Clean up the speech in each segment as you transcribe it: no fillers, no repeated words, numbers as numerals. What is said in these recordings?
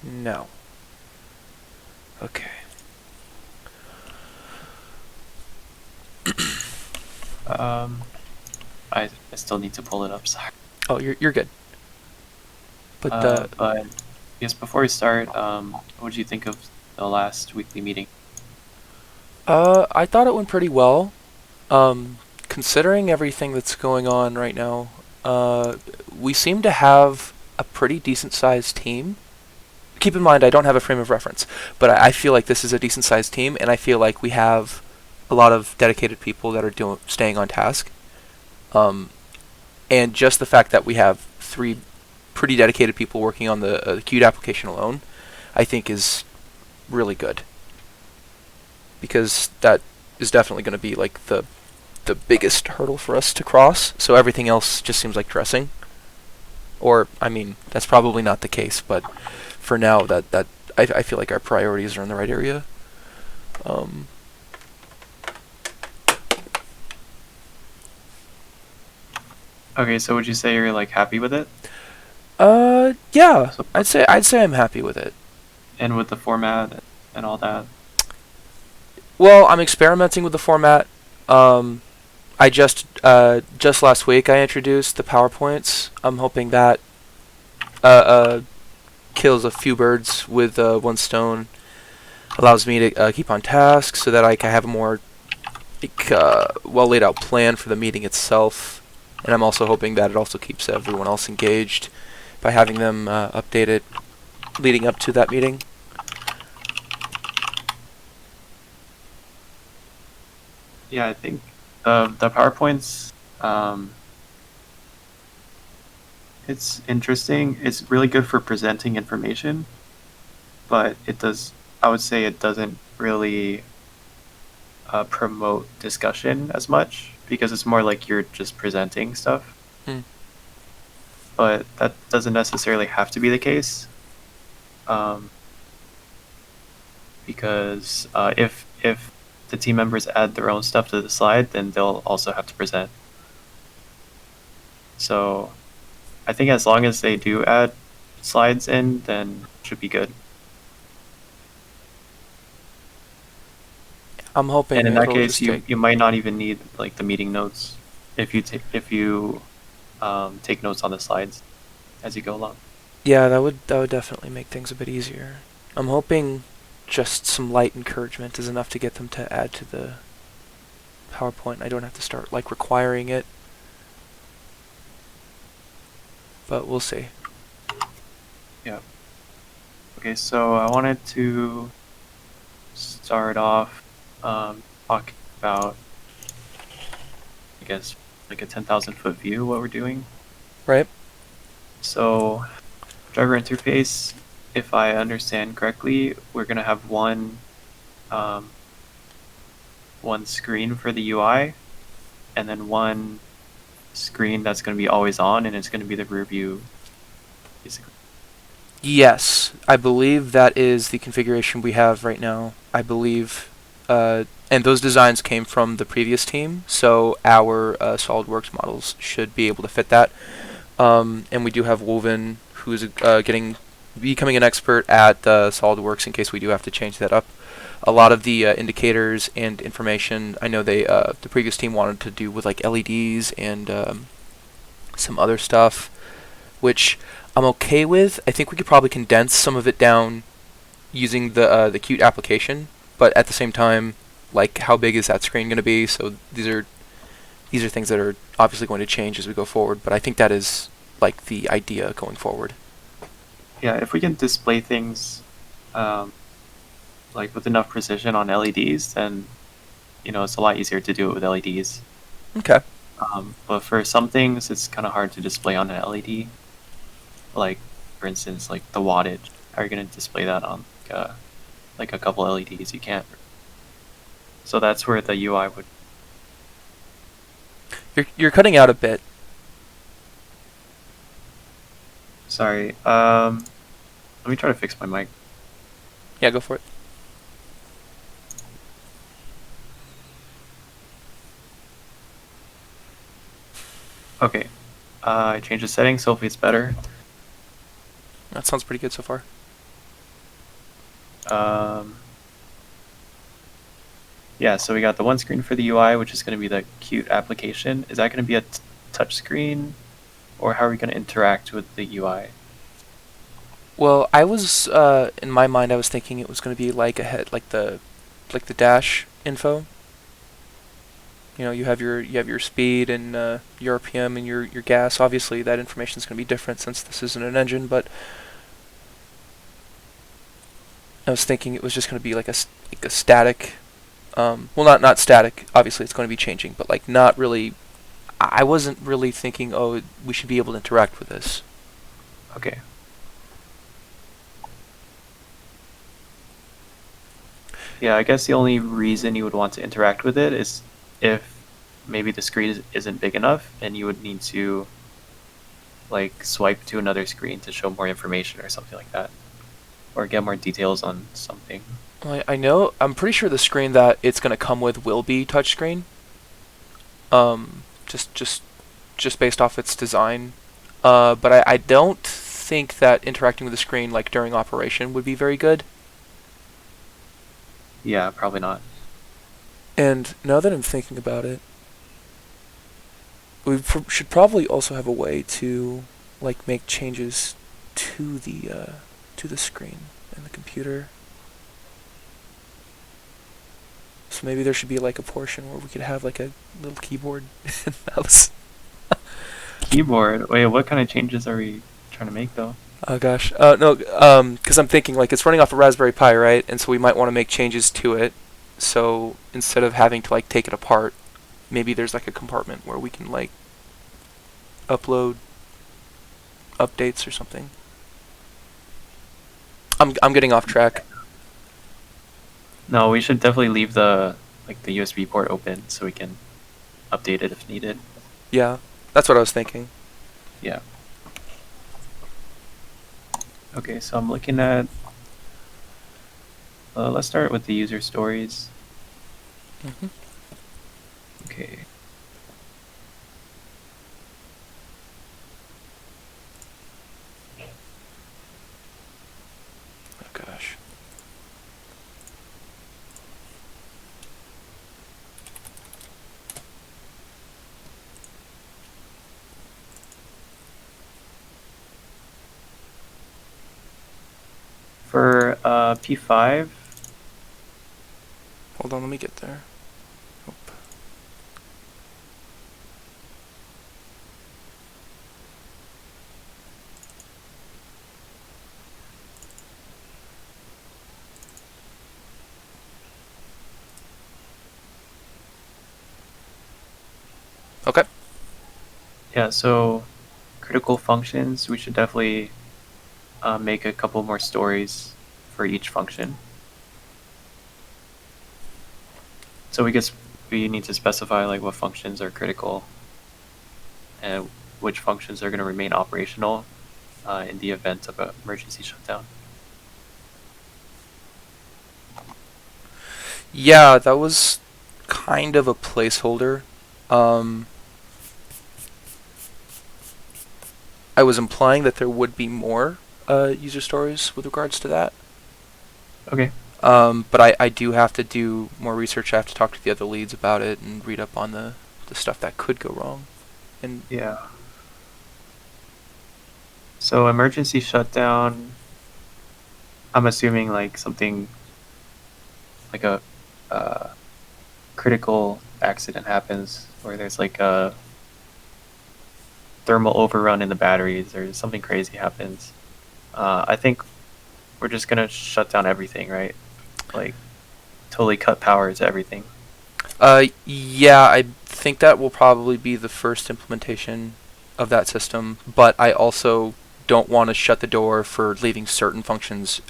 No. Okay. Um, I still need to pull it up, sorry. Oh, you're good. But the But I guess before we start, what did you think of the last weekly meeting? I thought it went pretty well. Um, Considering everything that's going on right now, we seem to have a pretty decent sized team. Keep in mind, I don't have a frame of reference, but I feel like this is a decent sized team, and I feel like we have a lot of dedicated people that are staying on task. Um, and just the fact that we have three pretty dedicated people working on the Qt application alone, I think is really good because that is definitely going to be like the biggest hurdle for us to cross. So everything else just seems like dressing. Or I mean, that's probably not the case, but for now, I feel like our priorities are in the right area. Um, Okay, so would you say you're like happy with it yeah, so far? I'd say I'm happy with it. And with the format and all that? Well, I'm experimenting with the format. Um, I just last week I introduced the PowerPoints. I'm hoping that uh, uh, kills a few birds with one stone. Allows me to keep on task so that I can have a more well laid out plan for the meeting itself. And I'm also hoping that it also keeps everyone else engaged by having them update it leading up to that meeting. Yeah, I think the PowerPoints, it's interesting. It's really good for presenting information, but I would say it doesn't really promote discussion as much because it's more like you're just presenting stuff. Hmm. But that doesn't necessarily have to be the case, um, because if the team members add their own stuff to the slide, then they'll also have to present. So I think as long as they do add slides in, then it should be good. I'm hoping And in that it'll case, just take. you might not even need like the meeting notes if you take notes on the slides as you go along. Yeah, that would definitely make things a bit easier. I'm hoping just some light encouragement is enough to get them to add to the PowerPoint. I don't have to start like requiring it, but we'll see. Yeah. Okay, so I wanted to start off talking about, I guess, like a 10,000-foot view, what we're doing. Right? So, driver interface, if I understand correctly, we're going to have um, one screen for the UI, and then one screen that's going to be always on, and it's going to be the rear view, basically. Yes, I believe that is the configuration we have right now. I believe, and those designs came from the previous team, so our SolidWorks models should be able to fit that. And we do have Woven, who's becoming an expert at SolidWorks in case we do have to change that up. A lot of the indicators and information, I know the previous team wanted to do with like LEDs and some other stuff, which I'm okay with. I think we could probably condense some of it down using the Qt application, but at the same time, like how big is that screen going to be? So these are things that are obviously going to change as we go forward, but I think that is like the idea going forward. Yeah, if we can display things um, like with enough precision on LEDs, then it's a lot easier to do it with LEDs. Okay. But for some things, it's kind of hard to display on an LED. Like, for instance, like the wattage. How are you going to display that on like a couple LEDs? You can't. So that's where the UI would. You're cutting out a bit. Sorry. Let me try to fix my mic. Yeah, go for it. Okay. I changed the settings. Hopefully it's better. That sounds pretty good so far. Um, yeah, so we got the one screen for the UI, which is going to be the Qt application. Is that going to be a touch screen, or how are we going to interact with the UI? Well, I was in my mind, I was thinking it was going to be like like the dash info. You know, you have your speed and your RPM and your gas. Obviously, that information is going to be different since this isn't an engine. But I was thinking it was just going to be like like a static. Well, not static. Obviously, it's going to be changing, but like not really. I wasn't really thinking, oh, we should be able to interact with this. Okay. Yeah, I guess the only reason you would want to interact with it is if maybe the screen isn't big enough and you would need to like swipe to another screen to show more information or something like that, or get more details on something. I know. I'm pretty sure the screen that it's going to come with will be touchscreen. Just just based off its design. But I don't think that interacting with the screen like during operation would be very good. Yeah, probably not. And now that I'm thinking about it, we should probably also have a way to like make changes to the screen and the computer. So maybe there should be like a portion where we could have like a little keyboard and mouse. Keyboard. Wait, what kind of changes are we trying to make though? Oh gosh, no, because I'm thinking like it's running off a Raspberry Pi, right? And so we might want to make changes to it. So instead of having to like take it apart, maybe there's like a compartment where we can like upload updates or something. I'm getting off track. No, we should definitely leave the the USB port open so we can update it if needed. Yeah, that's what I was thinking. Yeah. Okay, so I'm looking at. Let's start with the user stories. Mm-hmm. Okay. Oh gosh. For P5. Hold on, let me get there. Oop. Okay. Yeah, so critical functions, we should definitely make a couple more stories for each function. So we need to specify like what functions are critical and which functions are going to remain operational in the event of an emergency shutdown. Yeah, that was kind of a placeholder. Um, I was implying that there would be more user stories with regards to that. Okay. But I do have to do more research. I have to talk to the other leads about it and read up on the stuff that could go wrong. And Yeah. So emergency shutdown, I'm assuming like something like a critical accident happens where there's like a thermal overrun in the batteries or something crazy happens. I think we're just gonna shut down everything, right? Like totally cut power to everything. yeah, I think that will probably be the first implementation of that system. But I also don't want to shut the door for leaving certain functions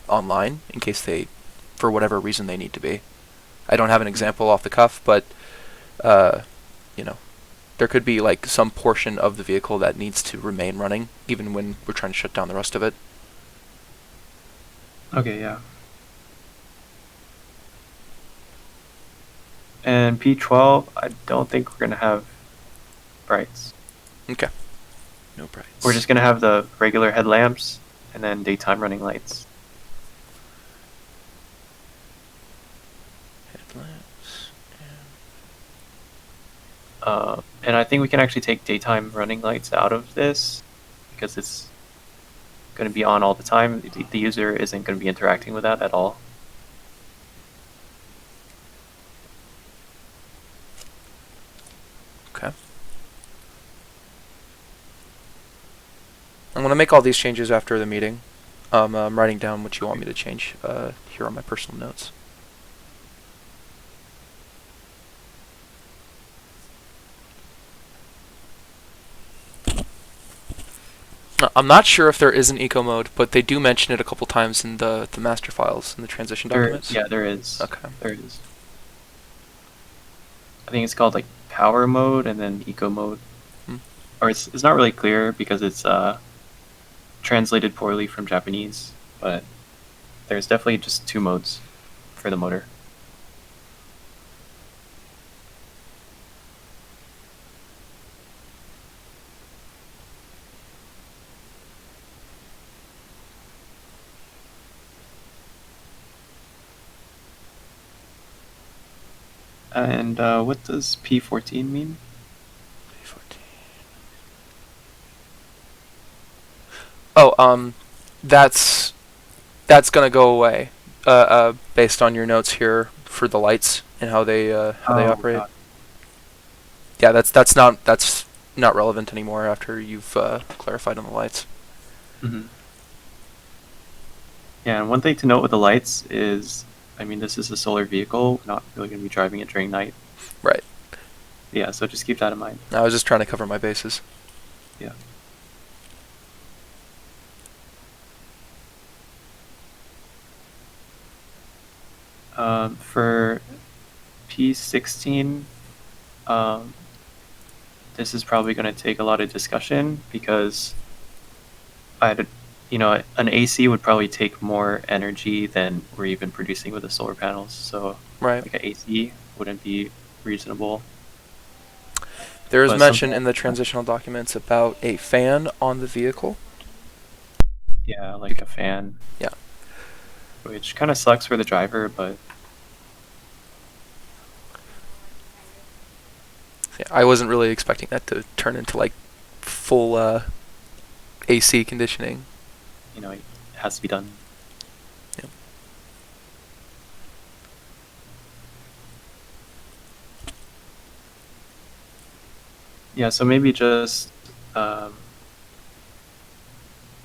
online in case they, for whatever reason, they need to be. I don't have an example off the cuff, but you know, there could be like some portion of the vehicle that needs to remain running even when we're trying to shut down the rest of it. Okay, yeah. And P12, I don't think we're gonna have brights. Okay. No brights. We're just gonna have the regular headlamps and then daytime running lights. And I think we can actually take daytime running lights out of this because it's going to be on all the time. The user isn't going to be interacting with that at all. Okay. I'm going to make all these changes after the meeting. I'm writing down what you want me to change here on my personal notes. I'm not sure if there is an eco mode, but they do mention it a couple times in the master files, in the transition documents. Yeah, there is. Okay. There is. I think it's called like power mode and then eco mode. Or it's not really clear because it's translated poorly from Japanese, but there's definitely just 2 modes for the motor. And what does P14 mean? P14. Oh, that's gonna go away. Based on your notes here for the lights and how they operate. God. Yeah, that's not relevant anymore after you've clarified on the lights. Mm-hmm. Yeah, and one thing to note with the lights is, I mean, this is a solar vehicle. We're not really going to be driving it during night. Right. Yeah, so just keep that in mind. I was just trying to cover my bases. Yeah. For P16, this is probably going to take a lot of discussion because an AC would probably take more energy than we're even producing with the solar panels. So Right. like an AC wouldn't be reasonable. There is But mention something in the transitional documents about a fan on the vehicle. Yeah, like a fan. Yeah. Which kind of sucks for the driver, but Yeah, I wasn't really expecting that to turn into like full AC conditioning. it has to be done. Yep. Yeah, so maybe just I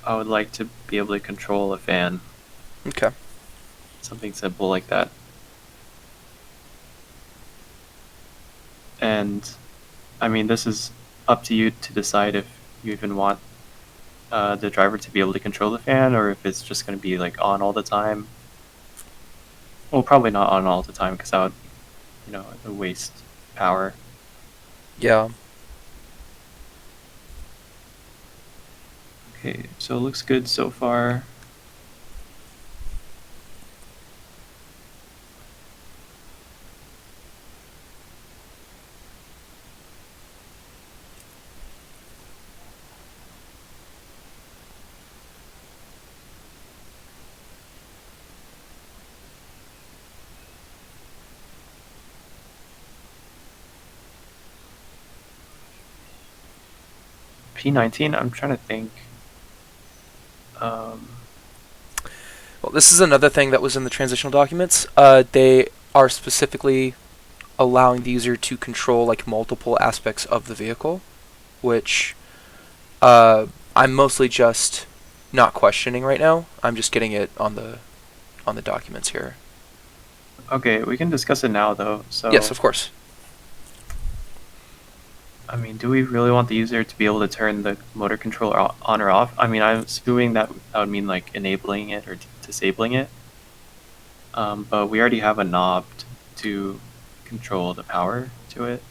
would like to be able to control a fan. Okay. Something simple like that. And I mean, this is up to you to decide if you even want the driver to be able to control the fan or if it's just going to be like on all the time. Well, probably not on all the time because that would, waste power. Yeah. Okay, so it looks good so far. P19, I'm trying to think. Well, this is another thing that was in the transitional documents. They are specifically allowing the user to control like multiple aspects of the vehicle, which I'm mostly just not questioning right now. I'm just getting it on the documents here. Okay, we can discuss it now though. So Yes, of course. I mean, do we really want the user to be able to turn the motor controller on or off? I mean, I'm assuming that would mean like enabling it or disabling it. But we already have a knob to control the power to it.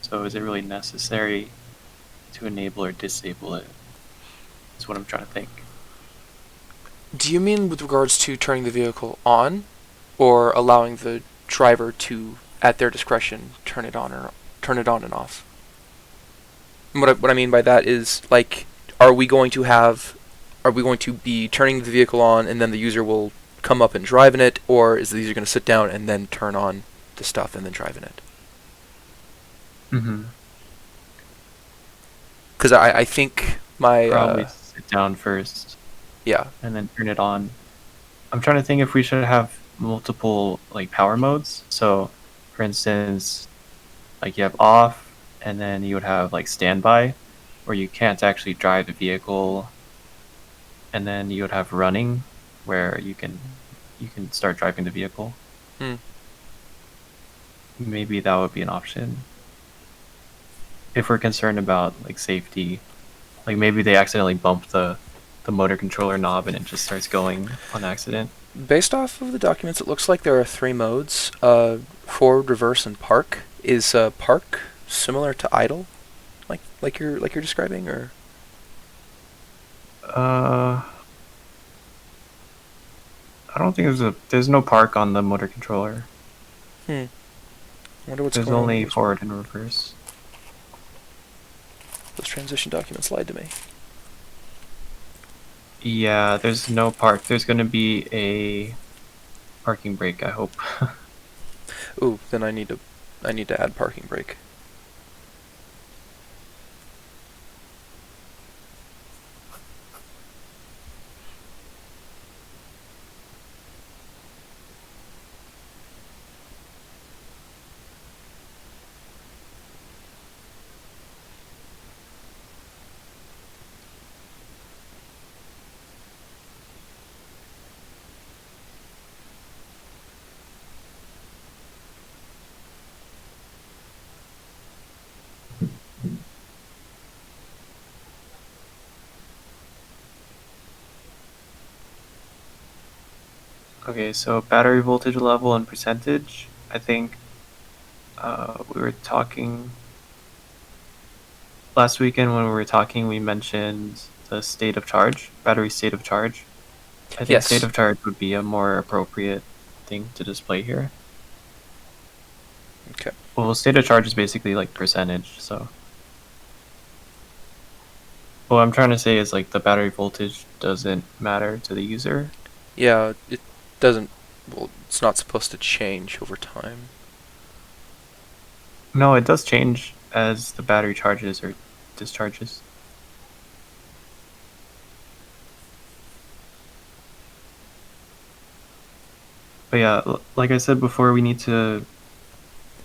So is it really necessary to enable or disable it? That's what I'm trying to think. Do you mean with regards to turning the vehicle on, or allowing the driver to, at their discretion, turn it on and off? And what I mean by that is, like, are we going to be turning the vehicle on and then the user will come up and drive in it, or is the user going to sit down and then turn on the stuff and then drive in it? Mm-hmm. Because I think my Probably sit down first yeah. and then turn it on. I'm trying to think if we should have multiple like power modes. So, for instance, like you have off, and then you would have like standby, where you can't actually drive the vehicle, and then you would have running, where you can start driving the vehicle. Hmm. Maybe that would be an option if we're concerned about like safety. Like maybe they accidentally bump the motor controller knob and it just starts going on accident. Based off of the documents, it looks like there are 3 modes: forward, reverse, and park. Is park similar to idle, like you're describing, or? Uh, I don't think there's no park on the motor controller. I wonder what's There's going on with only those. forward and reverse. Those transition documents lied to me. Yeah, there's no park. There's gonna be a parking brake, I hope. Ooh, then I need to add parking brake. Okay, so battery voltage level and percentage. I think we were talking last weekend when we were talking. We mentioned the state of charge, battery state of charge. I think state Yes. of charge would be a more appropriate thing to display here. Okay. Well, state of charge is basically like percentage. So what I'm trying to say is like the battery voltage doesn't matter to the user. Yeah, it doesn't. Well, it's not supposed to change over time. No, it does change as the battery charges or discharges. But yeah, like I said before, we need to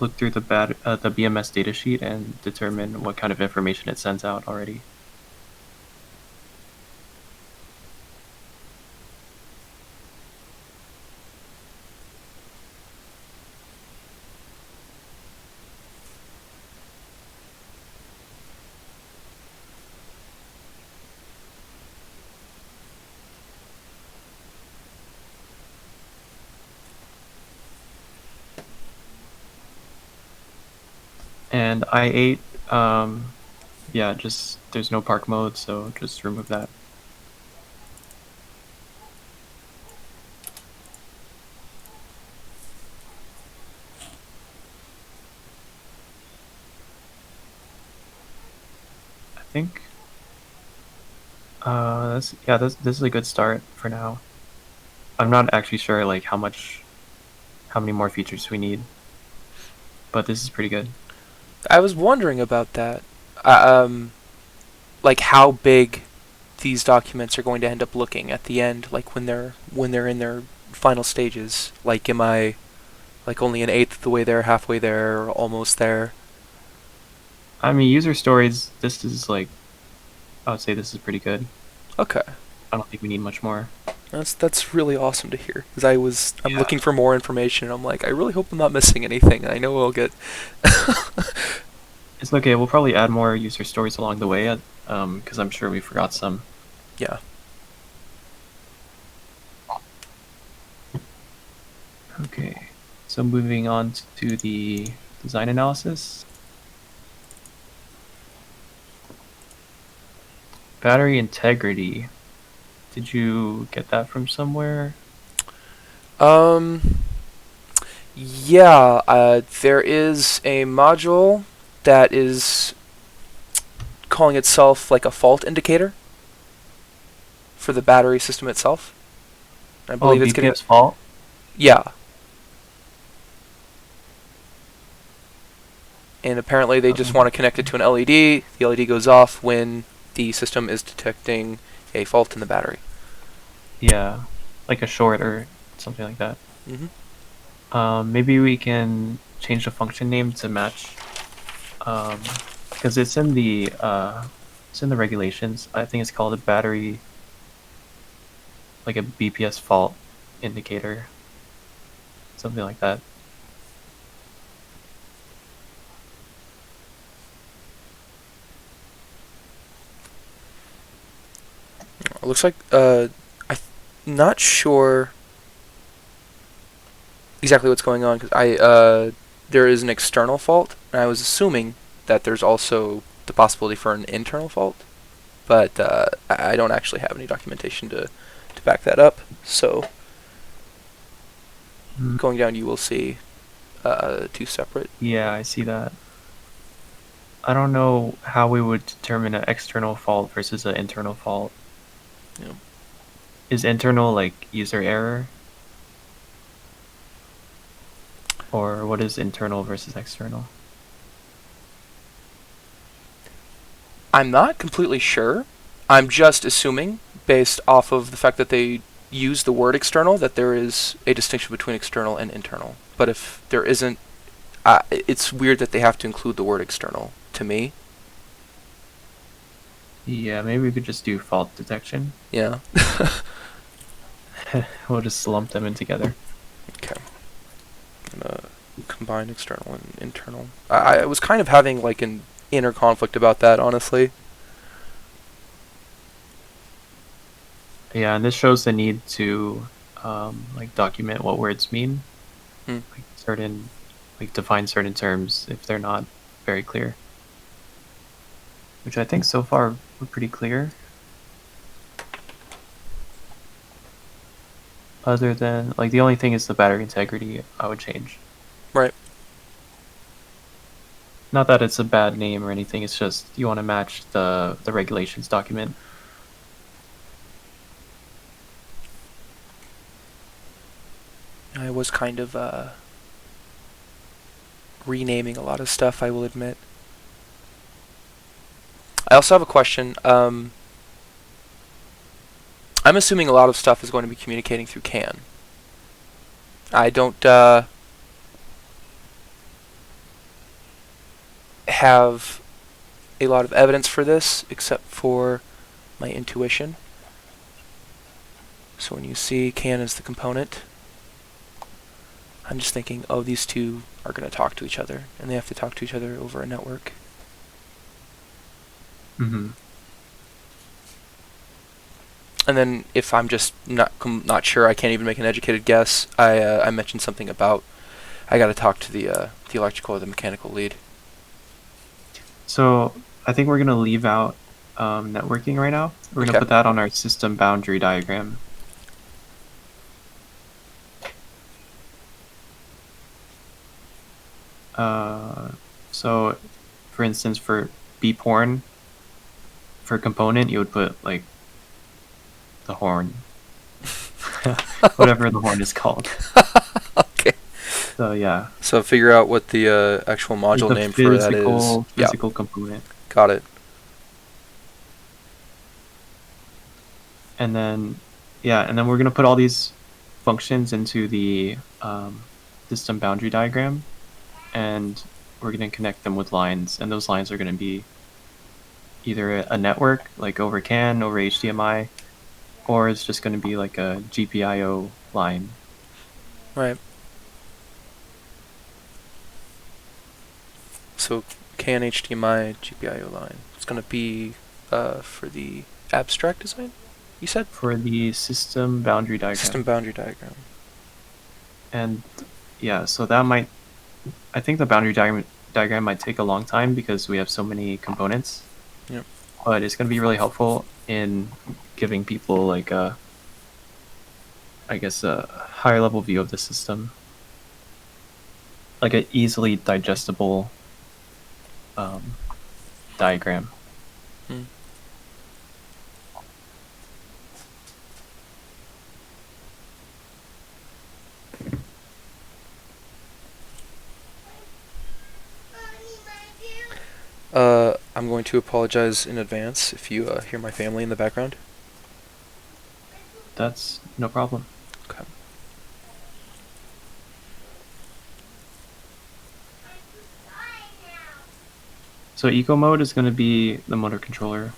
look through the BMS datasheet and determine what kind of information it sends out already. And I8, yeah, just there's no park mode, so just remove that. I think. This is a good start for now. I'm not actually sure like how many more features we need, but this is pretty good. I was wondering about that. Like how big these documents are going to end up looking at the end, like when they're in their final stages. Like, am I like only an eighth of the way there, halfway there, or almost there? I mean, user stories. This is like, I would say this is pretty good. Okay, I don't think we need much more. that's really awesome to hear. Because I'm Yeah. looking for more information, and I'm like, I really hope I'm not missing anything. I know I'll get. It's okay. We'll probably add more user stories along the way, because I'm sure we forgot some. Yeah. Okay. So moving on to the design analysis. Battery integrity. Did you get that from somewhere? Um. Yeah. There is a module that is calling itself like a fault indicator for the battery system itself. I Oh, believe it's getting. BPS fault. Yeah. and apparently they just want to connect it to an LED. The LED goes off when the system is detecting a fault in the battery. Yeah, like a short or something like that. Maybe we can change the function name to match, because it's in the regulations. I think it's called a battery, like a BPS fault indicator, something like that. It looks like not sure exactly what's going on because there is an external fault, and I was assuming that there's also the possibility for an internal fault, but I don't actually have any documentation to back that up. So going down, you will see two separate. Yeah, I see that. I don't know how we would determine an external fault versus an internal fault. Yeah. Is internal like user error? Or what is internal versus external? I'm not completely sure. I'm just assuming, based off of the fact that they use the word external, that there is a distinction between external and internal. But if there isn't, it's weird that they have to include the word external, to me. Yeah, maybe we could just do fault detection. Yeah. We'll just lump them in together. Okay. I'm gonna combine external and internal. I was kind of having like an inner conflict about that, honestly. Yeah, and this shows the need to like document what words mean. Like define certain terms if they're not very clear. Which I think so far we're pretty clear. Other than, like, the only thing is the battery integrity I would change. Right. Not that it's a bad name or anything, it's just you want to match the regulations document. I was kind of renaming a lot of stuff, I will admit. I also have a question. I'm assuming a lot of stuff is going to be communicating through CAN. I don't have a lot of evidence for this, except for my intuition. So when you see CAN as the component, I'm just thinking, oh, these two are going to talk to each other, and they have to talk to each other over a network. Mm-hmm. And then if I'm just not sure, I can't even make an educated guess. I mentioned something about I got to talk to the electrical or the mechanical lead. So I think we're gonna leave out networking right now. We're gonna put that on our system boundary diagram. So for instance, for bporn, for component, you would put like the horn, whatever the horn is called. Okay. So yeah. So figure out what the actual module name for that is. Physical component. Got it. And then, yeah, and then we're gonna put all these functions into the system boundary diagram, and we're gonna connect them with lines, and those lines are gonna be either a network, like over CAN, over HDMI, or it's just gonna be like a GPIO line. Right. So CAN HDMI GPIO line. It's going to be for the abstract design, you said? For the system boundary diagram. System boundary diagram. And yeah, so that might, I think the boundary diagram might take a long time because we have so many components. Yep. But it's going to be really helpful in giving people like a, I guess, a higher level view of the system. Like an easily digestible diagram. Hmm. I'm going to apologize in advance if you hear my family in the background. That's no problem. Okay. So eco mode is going to be the motor controller.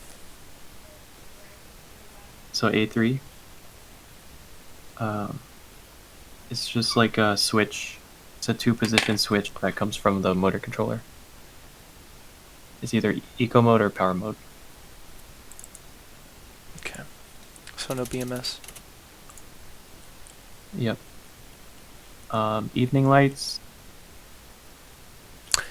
So A3. Um, it's just like a switch. It's a 2-position switch that comes from the motor controller. It's either eco mode or power mode. Okay. So no BMS. Yep. Evening lights.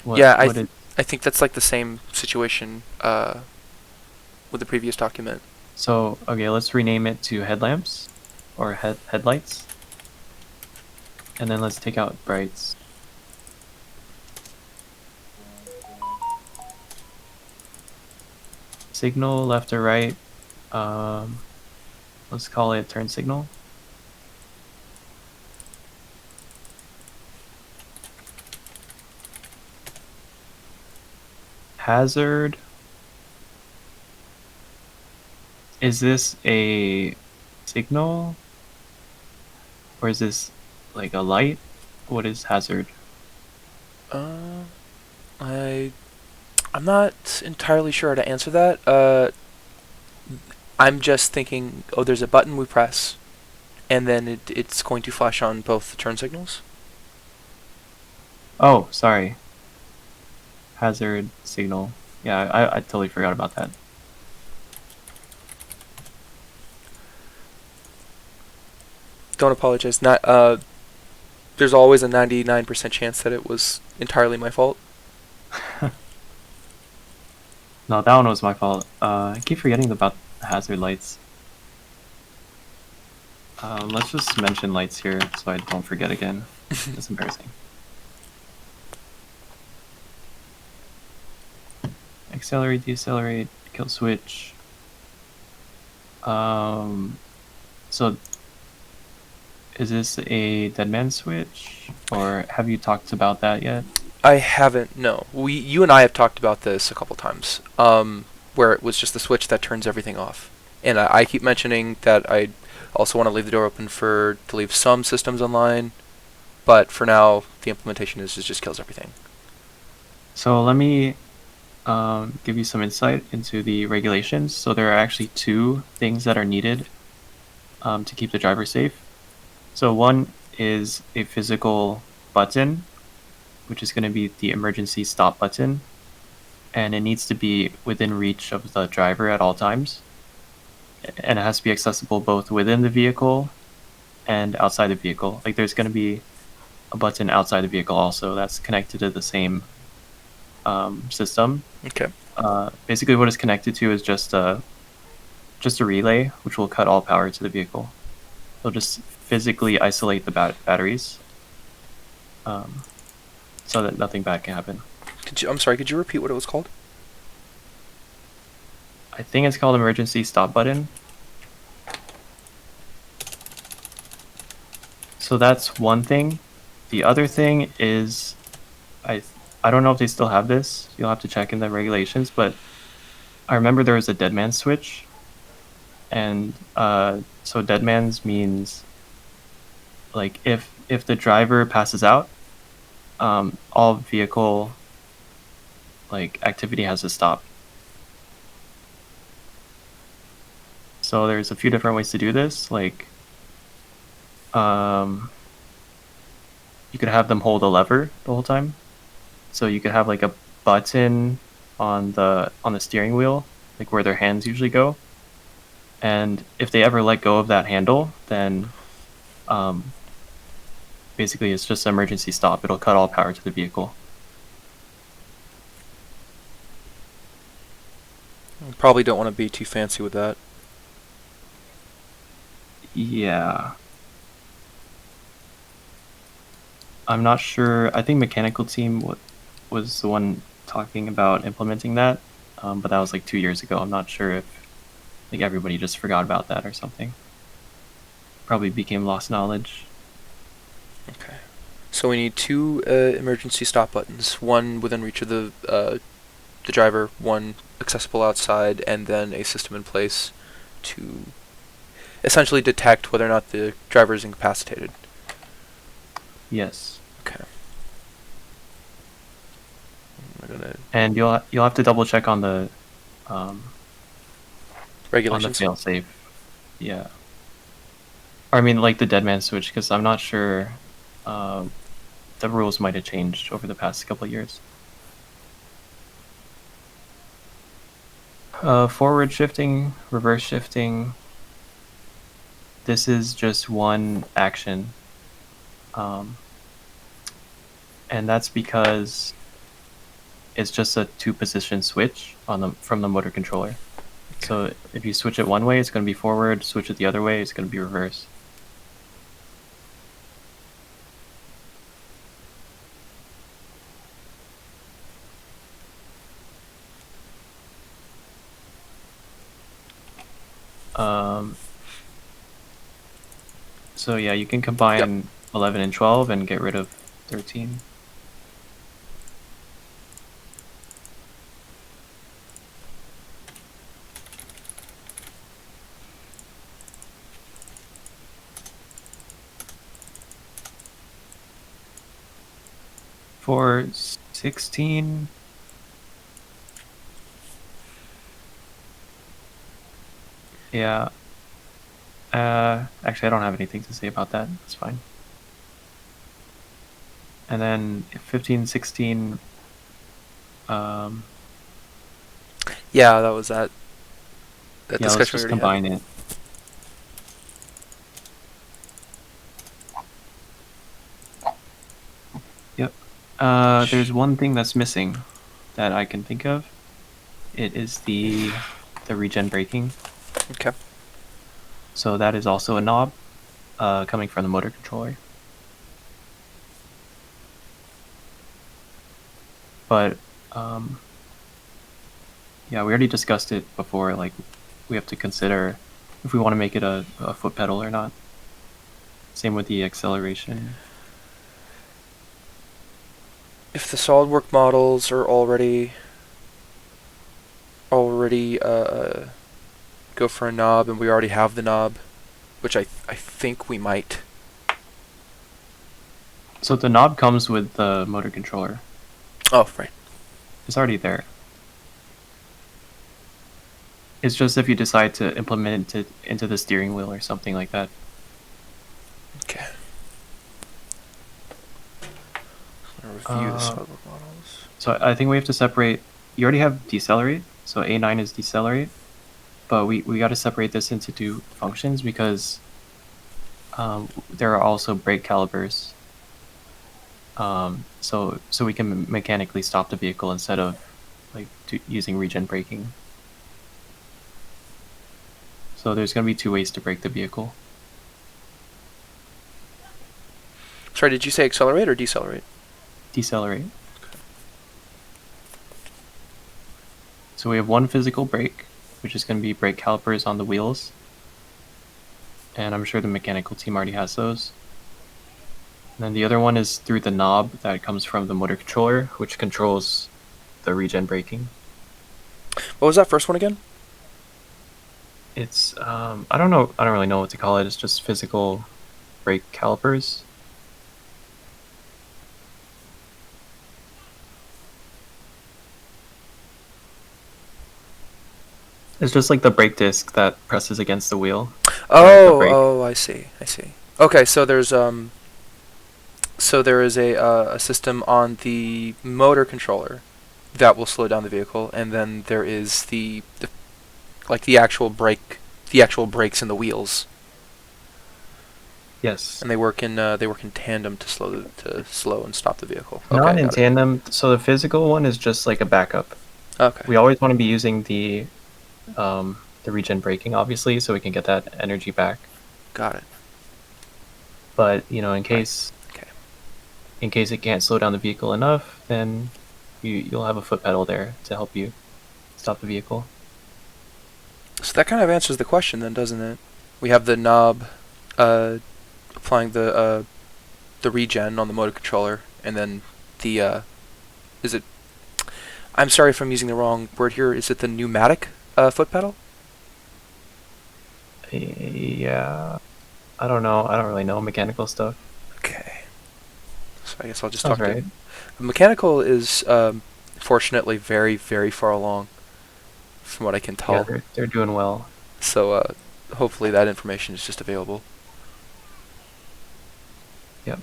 Yeah, I think that's like the same situation with the previous document. So, okay, let's rename it to headlamps or headlights. And then let's take out brights. Signal left or right. Let's call it turn signal. Hazard. Is this a signal? Or is this like a light? What is hazard? Uh, I'm not entirely sure how to answer that. I'm just thinking, oh, there's a button we press, and then it's going to flash on both the turn signals. Oh, sorry. Hazard signal. Yeah, I totally forgot about that. Don't apologize. Not. There's always a 99% chance that it was entirely my fault. No, that one was my fault. I keep forgetting about the hazard lights. Let's just mention lights here so I don't forget again. It's embarrassing. Accelerate, decelerate, kill switch. So is this a dead man switch, or have you talked about that yet? I haven't. No, you and I have talked about this a couple times. Where it was just the switch that turns everything off, and I keep mentioning that I also want to leave the door open to leave some systems online, but for now the implementation is it just kills everything. So let me give you some insight into the regulations. So there are actually 2 things that are needed to keep the driver safe. So one is a physical button, which is going to be the emergency stop button, and it needs to be within reach of the driver at all times. And it has to be accessible both within the vehicle and outside the vehicle. Like there's going to be a button outside the vehicle also that's connected to the same system. Okay. Basically, what it's connected to is just a relay, which will cut all power to the vehicle. It'll just physically isolate the batteries, so that nothing bad can happen. I'm sorry. Could you repeat what it was called? I think it's called emergency stop button. So that's one thing. The other thing is, I don't know if they still have this. You'll have to check in the regulations, but I remember there was a dead man switch, and so dead man's means like if the driver passes out, all vehicle like activity has to stop. So there's a few different ways to do this. Like, you could have them hold a lever the whole time. So you could have like a button on the steering wheel, like where their hands usually go. And if they ever let go of that handle, then basically it's just an emergency stop. It'll cut all power to the vehicle. Probably don't want to be too fancy with that. Yeah. I'm not sure. I think mechanical team was the one talking about implementing that, but that was like 2 years ago. I'm not sure if like everybody just forgot about that or something. Probably became lost knowledge. Okay. So we need 2 emergency stop buttons. One within reach of the the driver, one accessible outside, and then a system in place to essentially detect whether or not the driver is incapacitated. Yes. Okay. And you'll have to double check on the Regulations. failsafe. Yeah. Or I mean, like the dead man switch, because I'm not sure. The rules might have changed over the past couple of years. Forward shifting, reverse shifting. This is just one action. And that's because it's just a 2-position switch from the motor controller. Okay. So if you switch it one way, it's going to be forward. Switch it the other way, it's going to be reverse. So yeah, you can combine 11 and 12 and get rid of 13. For 16, yeah. Actually, I don't have anything to say about that. It's fine. And then 15, 16. Yeah, that was that. That Yeah, let's discussion just we already had. combine it. Yep. There's one thing that's missing that I can think of. It is the regen braking. Okay. So that is also a knob coming from the motor controller. But yeah, we already discussed it before. Like, we have to consider if we want to make it a foot pedal or not. Same with the acceleration. If the SolidWorks models are already go for a knob, and we already have the knob, which I think we might. So the knob comes with the motor controller. Oh, right. It's already there. It's just if you decide to implement it into the steering wheel or something like that. Okay. I'm gonna review the SolidWorks models. So I think we have to separate. You already have decelerate, so A9 is decelerate, but we got to separate this into 2 functions because there are also brake calipers. So we can mechanically stop the vehicle instead of like using regen braking. So there's going to be 2 ways to brake the vehicle. Sorry, did you say accelerate or decelerate? Decelerate. So we have one physical brake, which is going to be brake calipers on the wheels. And I'm sure the mechanical team already has those. And then the other one is through the knob that comes from the motor controller, which controls the regen braking. What was that first one again? It's I don't know. I don't really know what to call it. It's just physical brake calipers. It's just like the brake disc that presses against the wheel. Oh, I see. Okay, so there is a system on the motor controller that will slow down the vehicle, and then there is the actual brakes in the wheels. Yes. And they work in tandem to slow and stop the vehicle. Not Okay, in got it. tandem. So the physical one is just like a backup. Okay. We always want to be using the regen braking, obviously, so we can get that energy back. Got it. But in case it can't slow down the vehicle enough, then you'll have a foot pedal there to help you stop the vehicle. So that kind of answers the question then, doesn't it? We have the knob applying the regen on the motor controller, and then the I'm sorry if I'm using the wrong word here. Is it the pneumatic foot pedal? Yeah, I don't know. I don't really know mechanical stuff. Okay. So I guess I'll just Sounds talk to. right. Mechanical is fortunately very, very far along, from what I can Yeah, tell. they're doing well. So hopefully that information is just available. Yep.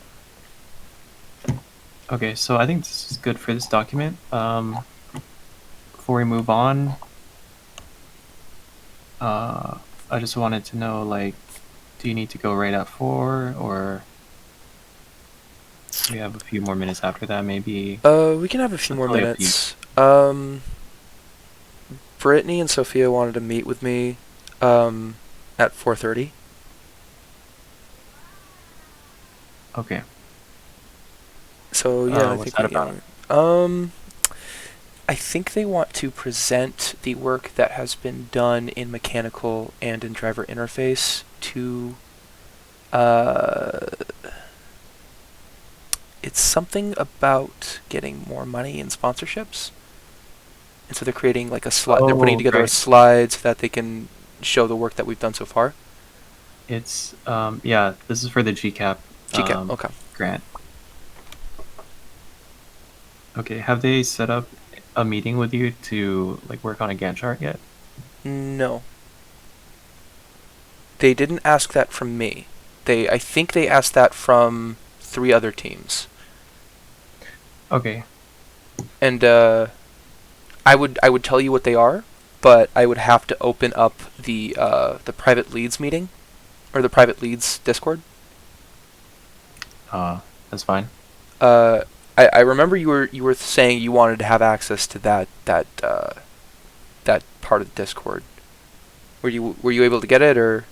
Okay, so I think this is good for this document. Before we move on, I just wanted to know, like, do you need to go right at 4, or we have a few more minutes after that, maybe? We can have a few That's more totally up to you. minutes. Brittany and Sophia wanted to meet with me at 4:30. Okay. So yeah, I What's think that we. about? I think they want to present the work that has been done in mechanical and in driver interface to. Uh, it's something about getting more money in sponsorships, and so they're creating like a slide. They're putting Oh, together a right. slide so that they can show the work that we've done so far. It's yeah, this is for the GCAP GCAP. Okay. grant. Okay, have they set up a meeting with you to like work on a Gantt chart yet? No, they didn't ask that from me. I think they asked that from 3 other teams. Okay. And I would tell you what they are, but I would have to open up the private leads meeting or the private leads Discord. That's fine. Uh, I remember you were saying you wanted to have access to that part of the Discord. Were you able to get it or?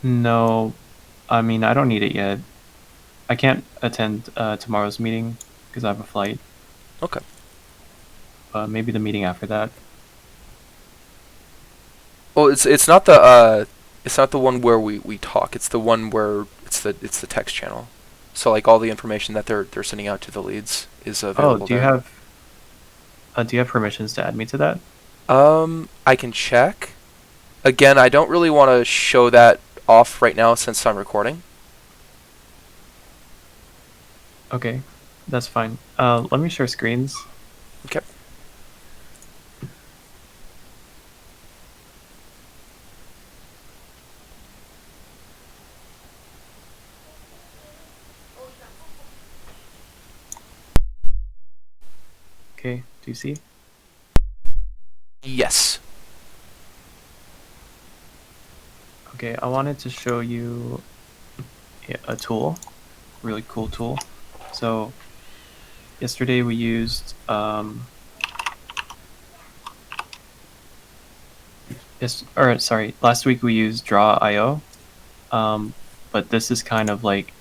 No, I mean, I don't need it yet. I can't attend tomorrow's meeting because I have a flight. Okay. Maybe the meeting after that. Well, it's not the one where we talk. It's the one where it's the text channel. So like all the information that they're sending out to the leads is Oh, available there. do you have permissions to add me to that? I can check. Again, I don't really want to show that off right now since I'm recording. Okay, that's fine. Let me share screens. Okay. Okay, do you see? Yes. Okay, I wanted to show you a tool, really cool tool. So yesterday we used last week we used Draw.io, but this is kind of like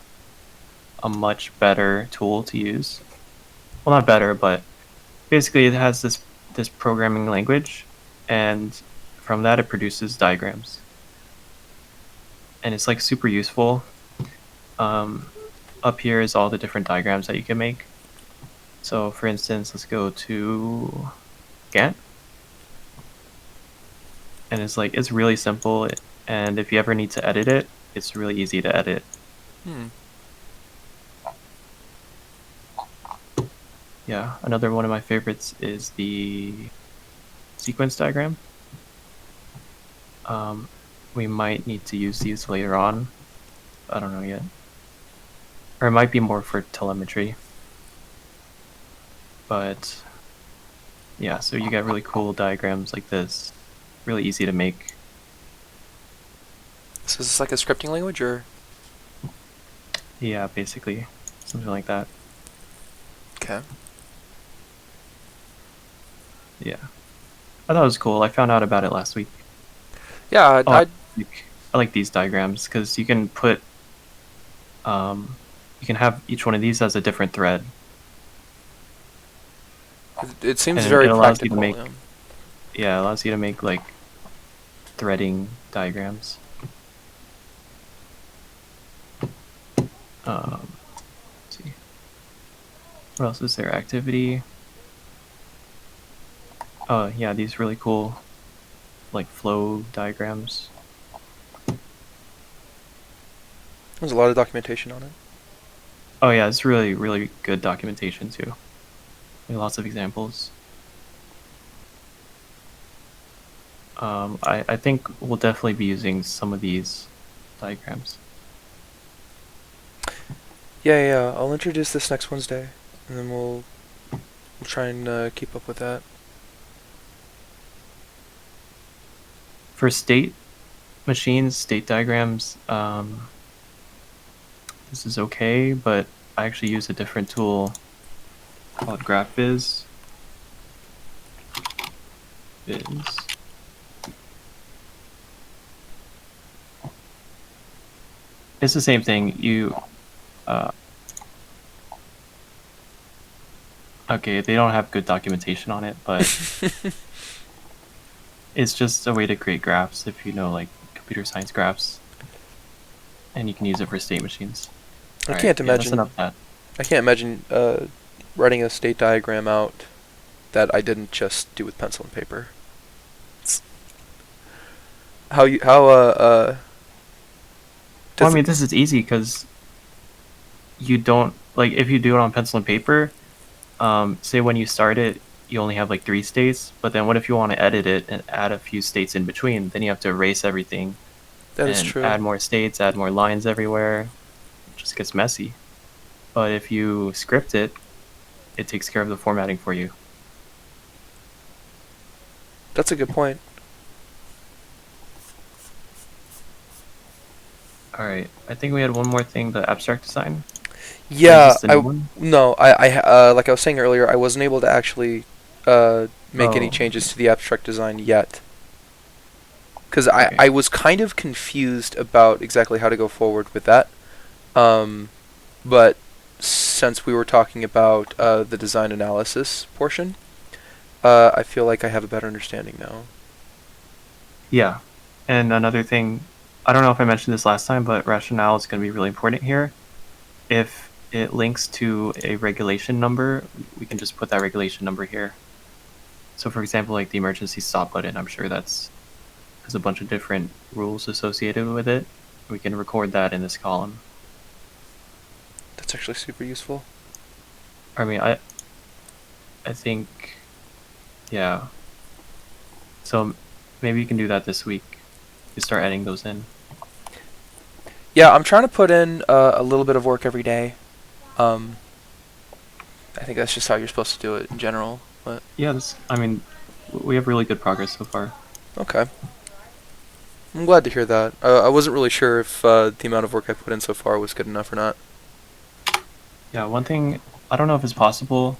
a much better tool to use. Well, not better, but basically it has this programming language, and from that it produces diagrams, and it's like super useful. Up here is all the different diagrams that you can make. So for instance, let's go to Gantt, and it's really simple, and if you ever need to edit it, it's really easy to edit. Hmm. Yeah, another one of my favorites is the sequence diagram. We might need to use these later on. I don't know yet. Or it might be more for telemetry. But yeah, so you get really cool diagrams like this. Really easy to make. So is this like a scripting language or? Yeah, basically. Something like that. Okay. Yeah. I thought it was cool. I found out about it last week. Yeah, Oh, I like these diagrams because you can put you can have each one of these as a different thread. it seems And very it allows you to practical. make Yeah. it allows you to make like threading diagrams. Let's see. What else is there? Activity. Oh yeah, these really cool like flow diagrams. There's a lot of documentation on it. Oh yeah, it's really, really good documentation too. Like, lots of examples. I think we'll definitely be using some of these diagrams. Yeah. I'll introduce this next Wednesday, and then we'll try and keep up with that. For state machines, state diagrams, this is okay, but I actually use a different tool called GraphViz. It's the same thing. Okay, they don't have good documentation on it, but it's just a way to create graphs if you know like computer science graphs, and you can use it for state machines. I Alright, can't yeah, that's imagine. enough of that. I can't imagine writing a state diagram out that I didn't just do with pencil and paper. How you how Well, I does mean, it, this is easy because you don't like if you do it on pencil and paper. Say when you start it, you only have like 3 states, but then what if you want to edit it and add a few states in between? Then you have to erase everything that is and true. add more states, add more lines everywhere. It just gets messy. But if you script it, it takes care of the formatting for you. That's a good point. All right, I think we had one more thing, the abstract design. Is Yeah, this the new one? no, like I was saying earlier, I wasn't able to actually make any Oh, changes okay. to the abstract design yet. Because Okay. I was kind of confused about exactly how to go forward with that. But since we were talking about the design analysis portion, I feel like I have a better understanding now. Yeah. And another thing, I don't know if I mentioned this last time, but rationale is going to be really important here. If it links to a regulation number, we can just put that regulation number here. So for example, like the emergency stop button, I'm sure there's a bunch of different rules associated with it. We can record that in this column. That's actually super useful. I mean, I think, yeah. So maybe you can do that this week. You start adding those in. Yeah, I'm trying to put in a little bit of work every day. Um, I think that's just how you're supposed to do it in general. But Yeah, I mean, we have really good progress so far. okay, I'm glad to hear that. I wasn't really sure if the amount of work I put in so far was good enough or not. Yeah, one thing, I don't know if it's possible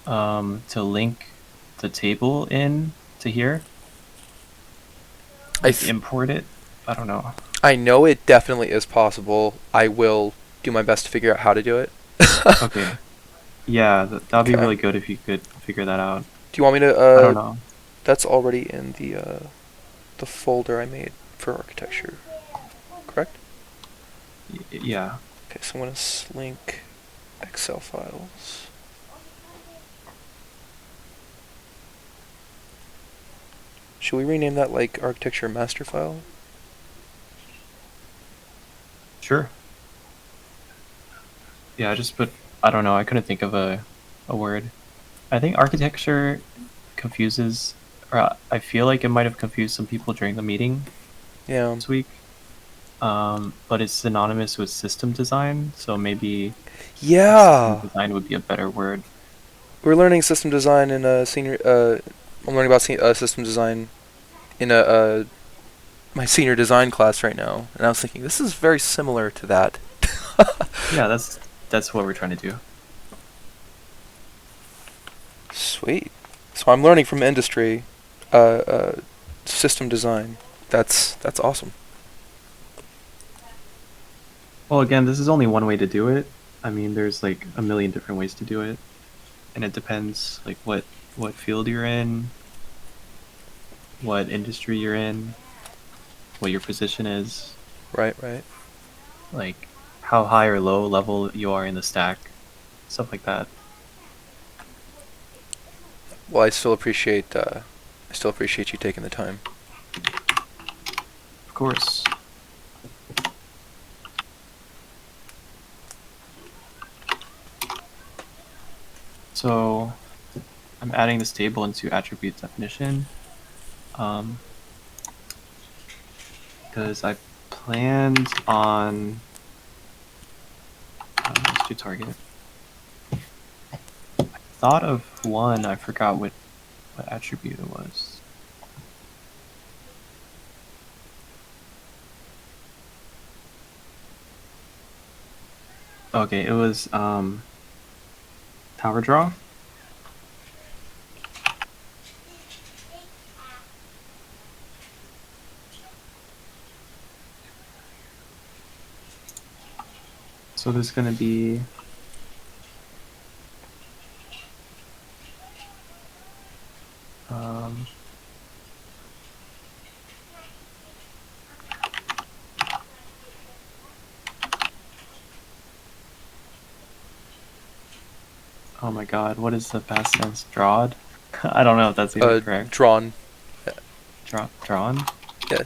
to link the table in to here, I like th- import it. I don't know. I know it definitely is possible. I will do my best to figure out how to do it. Okay. Yeah, that'd be Okay. really good if you could figure that out. Do you want me to? I don't know. That's already in the folder I made for architecture. Correct. Yeah. Okay, so I'm gonna link Excel files. Should we rename that like architecture master file? Sure. Yeah, I just put. I don't know. I couldn't think of a word. I think architecture confuses, or I feel like it might have confused some people during the meeting Yeah. this week. But it's synonymous with system design, so maybe system Yeah. design would be a better word. We're learning system design in a senior. I'm learning about system design in my senior design class right now, and I was thinking this is very similar to that. Yeah, that's what we're trying to do. Sweet. So I'm learning from industry, system design. That's awesome. Well, again, this is only one way to do it. I mean, there's like a million different ways to do it, and it depends like what field you're in, what industry you're in, what your position is, Right, right. like how high or low level you are in the stack, stuff like that. Well, I still appreciate you taking the time. Of course. So I'm adding this table into attribute definition because I planned on let's do target. I thought of one. I forgot what attribute it was. Okay, it was tower draw. So there's going to be oh my god, what is the past tense? Drawed? I don't know if that's even correct. Drawn. Drawn? Yeah.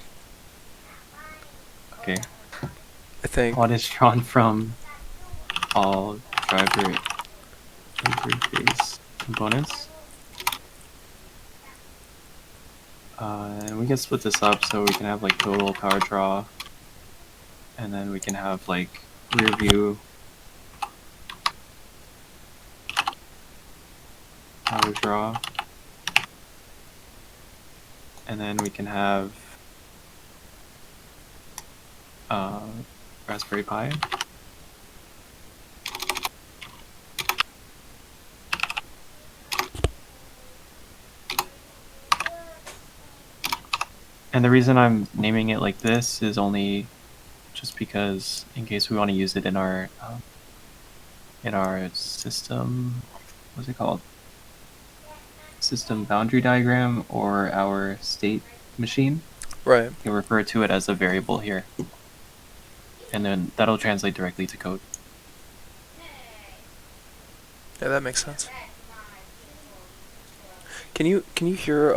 Okay. I think. What is drawn from all driver interface components? And we can split this up so we can have like total power draw, and then we can have like rear view power draw, and then we can have Raspberry Pi. And the reason I'm naming it like this is only just because in case we want to use it in our system, what's it called? System boundary diagram or our state machine. Right. You can refer to it as a variable here. And then that'll translate directly to code. Yeah, that makes sense. Can you hear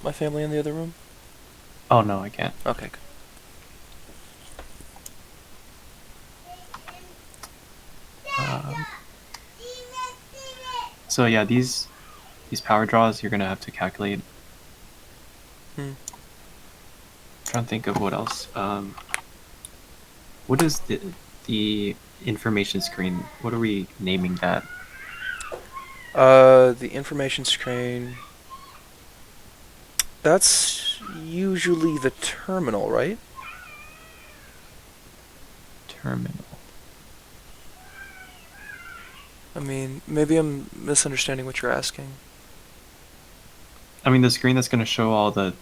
my family in the other room? Oh no, I can't. Okay. So yeah, these power draws you're gonna have to calculate. Trying to think of what else. What is the information screen? What are we naming that? The information screen. That's usually the terminal, right? Terminal. I mean, maybe I'm misunderstanding what you're asking. I mean, the screen that's going to show all the,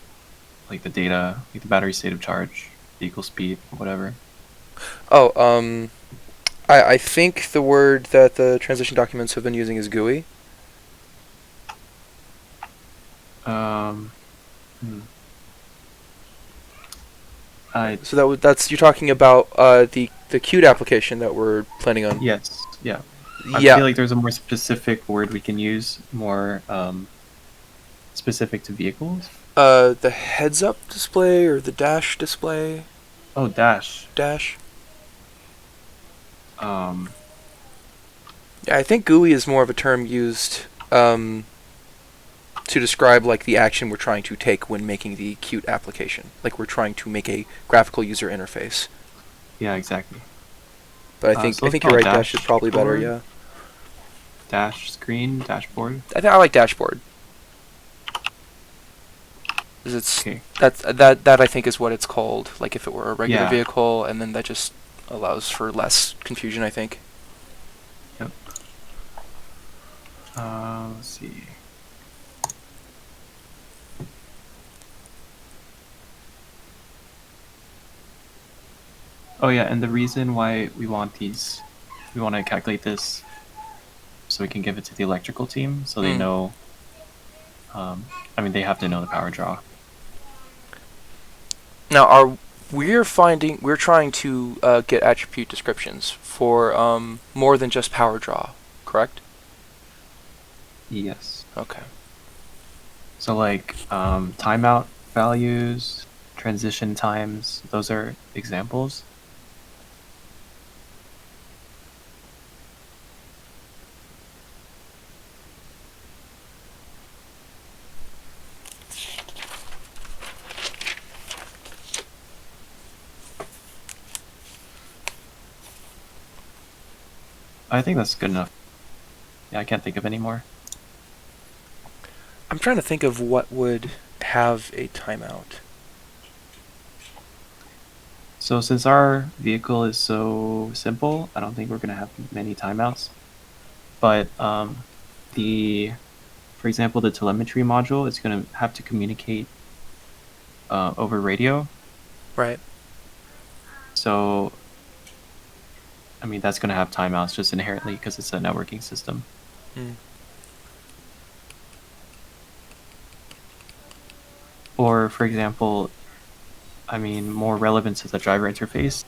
like the data, like the battery state of charge, vehicle speed, whatever. Oh, I think the word that the transition documents have been using is GUI. So that's you're talking about the Qt application that we're planning on. Yes. Yeah. Yeah. I feel like there's a more specific word we can use, more specific to vehicles. The heads-up display or the dash display. Oh, dash. Dash. Yeah, I think GUI is more of a term used to describe like the action we're trying to take when making the Qt application. Like we're trying to make a graphical user interface. Yeah, exactly. But I think you're right. Dash is probably better. Yeah. Dash screen, dashboard. I like dashboard. It's okay. that I think is what it's called. Like if it were a regular vehicle, and then that just allows for less confusion, I think. Yep. Let's see. Oh yeah, and the reason why we want these, we want to calculate this so we can give it to the electrical team so they know, I mean, they have to know the power draw. Now, we're trying to get attribute descriptions for more than just power draw, correct? Yes. Okay. So like timeout values, transition times, those are examples. I think that's good enough. Yeah, I can't think of any more. I'm trying to think of what would have a timeout. So since our vehicle is so simple, I don't think we're gonna have many timeouts. But for example, the telemetry module is gonna have to communicate over radio. Right. So, I mean, that's gonna have timeouts just inherently because it's a networking system. Mm. Or, for example, I mean, more relevant to the driver interface.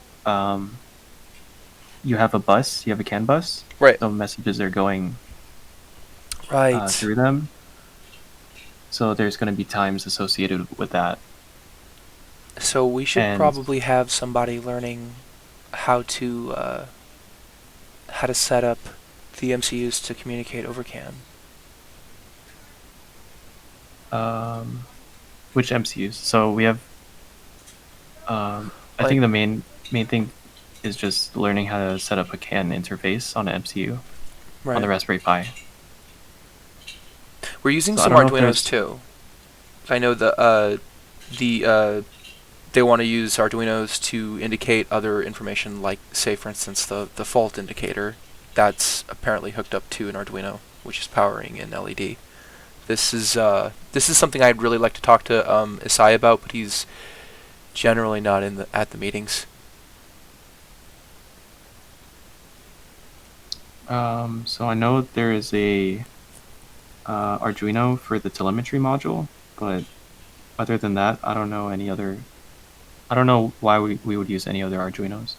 You have a bus, you have a CAN bus. Right. So messages are going Right. through them. So there's going to be times associated with that. So we should And probably have somebody learning how to set up the MCUs to communicate over CAN. which MCUs? So we have. I Like- think the main thing is just learning how to set up a CAN interface on an MCU Right. on the Raspberry Pi. We're using So I some don't know if Arduinos there's- too. I know they want to use Arduinos to indicate other information, like say for instance the fault indicator that's apparently hooked up to an Arduino, which is powering an LED. This is something I'd really like to talk to Isai about, but he's generally not at the meetings. So I know there is a Arduino for the telemetry module, but other than that, I don't know any other. I don't know why we would use any other Arduinos.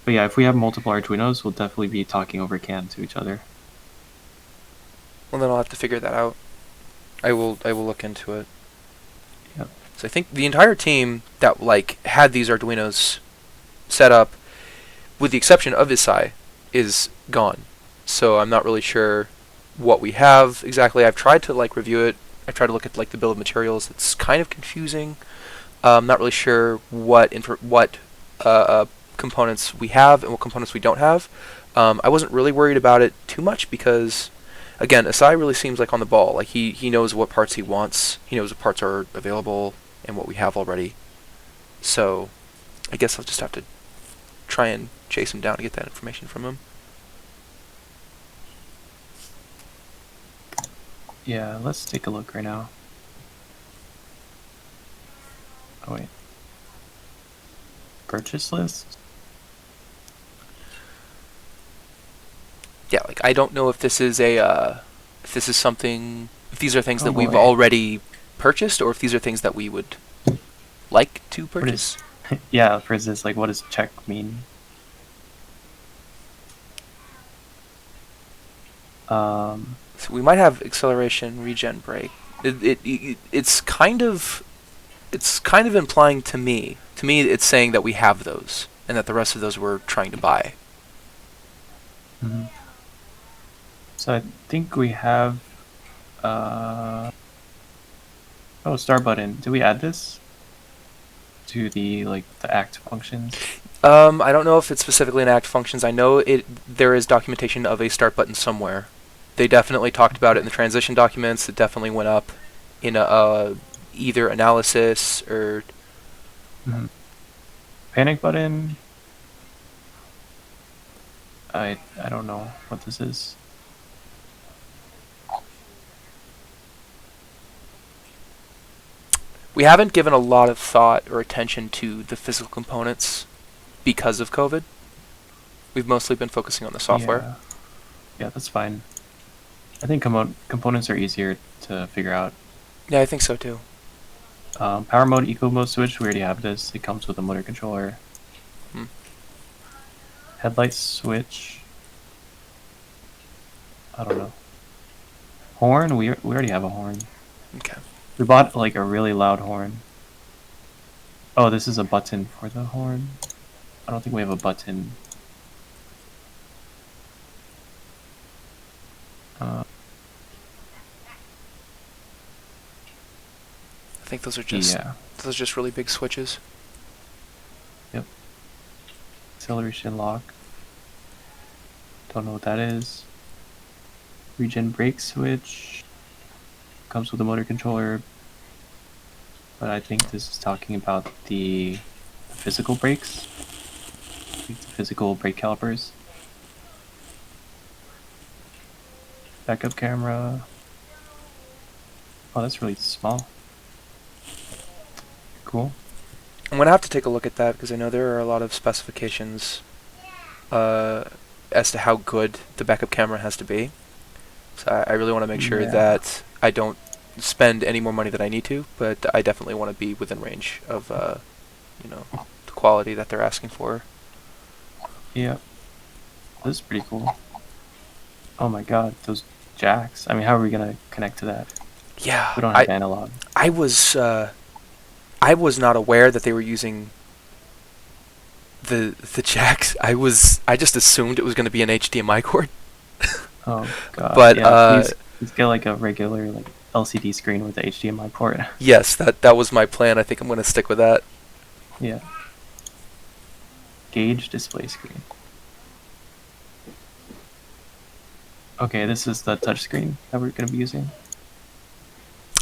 But yeah, if we have multiple Arduinos, we'll definitely be talking over CAN to each other. Well, then I'll have to figure that out. I will look into it. Yep. So I think the entire team that had these Arduinos set up, with the exception of Isai, is gone. So I'm not really sure what we have exactly. I've tried to review it. I tried to look at the bill of materials. It's kind of confusing. I'm not really sure what components we have and what components we don't have. I wasn't really worried about it too much because, again, Asai really seems on the ball. He knows what parts he wants. He knows what parts are available and what we have already. So I guess I'll just have to try and chase him down to get that information from him. Yeah, let's take a look right now. Oh wait. Purchase list? Yeah, I don't know if this is if this is something, if these are things that we've boy. already purchased, or if these are things that we would like to purchase. Yeah, for instance, what does check mean? So we might have acceleration, regen, brake. It's kind of implying to me. To me, it's saying that we have those, and that the rest of those we're trying to buy. Mm-hmm. So I think we have. Oh, start button. Did we add this to the the act functions? I don't know if it's specifically in act functions. I know there is documentation of a start button somewhere. They definitely talked about it in the transition documents. It definitely went up in either analysis or. Mm-hmm. Panic button. I don't know what this is. We haven't given a lot of thought or attention to the physical components because of COVID. We've mostly been focusing on the software. Yeah, that's fine. I think components are easier to figure out. Yeah, I think so too. Power mode, eco mode switch, we already have this. It comes with a motor controller. Headlight switch. I don't know. Horn, we already have a horn. Okay. We bought like a really loud horn. Oh, this is a button for the horn. I don't think we have a button. Uh, I think those are yeah. just really big switches. Yep. Acceleration lock. Don't know what that is. Regen brake switch. Comes with a motor controller. But I think this is talking about the physical brakes. The physical brake calipers. Backup camera. Oh, that's really small. Cool. I'm gonna have to take a look at that because I know there are a lot of specifications as to how good the backup camera has to be. So I really want to make sure that I don't spend any more money than I need to, but I definitely want to be within range of the quality that they're asking for. Yeah. This is pretty cool. Oh my god, those jacks. I mean, how are we gonna connect to that? Yeah, We don't have analog. I was not aware that they were using the jacks. I just assumed it was going to be an HDMI cord. Oh god. But yeah, please get like a regular like LCD screen with the HDMI port. yes, that was my plan. I think I'm going to stick with that. Yeah. Gauge display screen. Okay, this is the touchscreen that we're going to be using.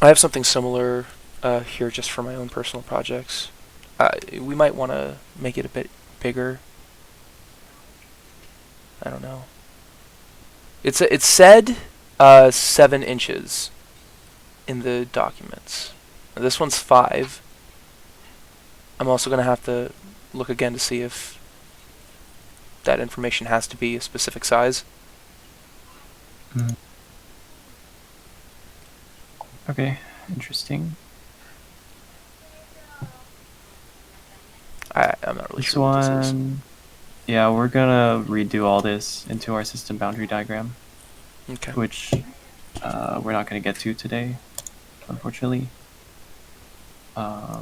I have something similar here just for my own personal projects. We might want to make it a bit bigger. I don't know. It said 7 inches in the documents. Now, this one's 5. I'm also going to have to look again to see if that information has to be a specific size. Mm. Okay, interesting. I'm not really This sure what this is. one, yeah, we're gonna redo all this into our system boundary diagram, Okay. which we're not gonna get to today, unfortunately. Do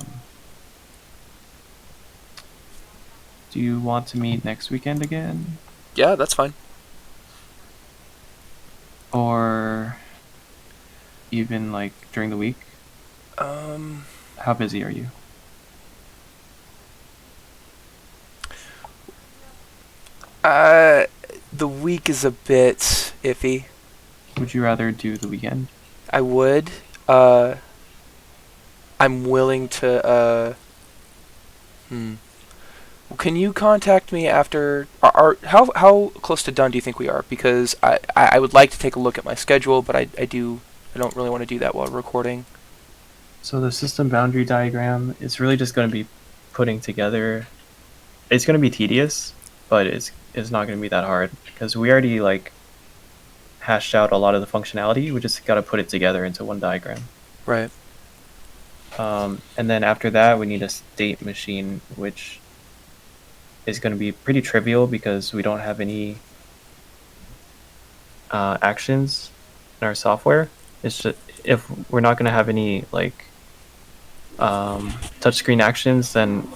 you want to meet next weekend again? Yeah, that's fine. Or even like during the week? How busy are you? The week is a bit iffy. Would you rather do the weekend? I would. I'm willing to. Can you contact me after? How close to done do you think we are? Because I would like to take a look at my schedule, but I don't really want to do that while recording. So the system boundary diagram is really just going to be putting together. It's going to be tedious, but it's not going to be that hard because we already like hashed out a lot of the functionality. We just got to put it together into one diagram. Right. And then after that, we need a state machine, which is going to be pretty trivial because we don't have any actions in our software. It's just if we're not going to have any like touchscreen actions, then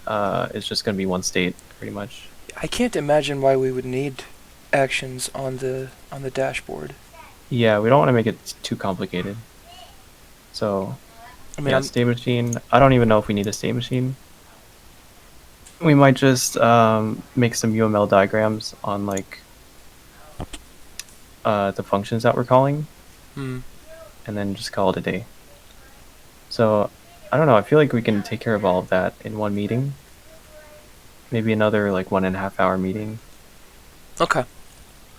it's just going to be one state pretty much. I can't imagine why we would need actions on the dashboard. Yeah, we don't want to make it too complicated. So, I mean, yeah, state machine. I don't even know if we need a state machine. We might just make some UML diagrams on like the functions that we're calling, and then just call it a day. So, I don't know. I feel like we can take care of all of that in one meeting. Maybe another like 1.5 hour meeting. Okay.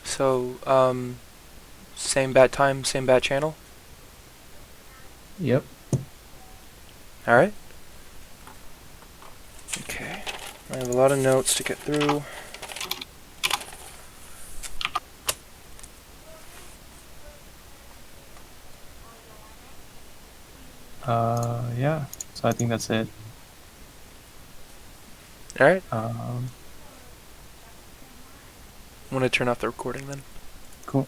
So, same bat time, same bat channel? Yep. Alright. Okay. I have a lot of notes to get through. Yeah. So I think that's it. Alright. Um, I'm gonna turn off the recording then. cool.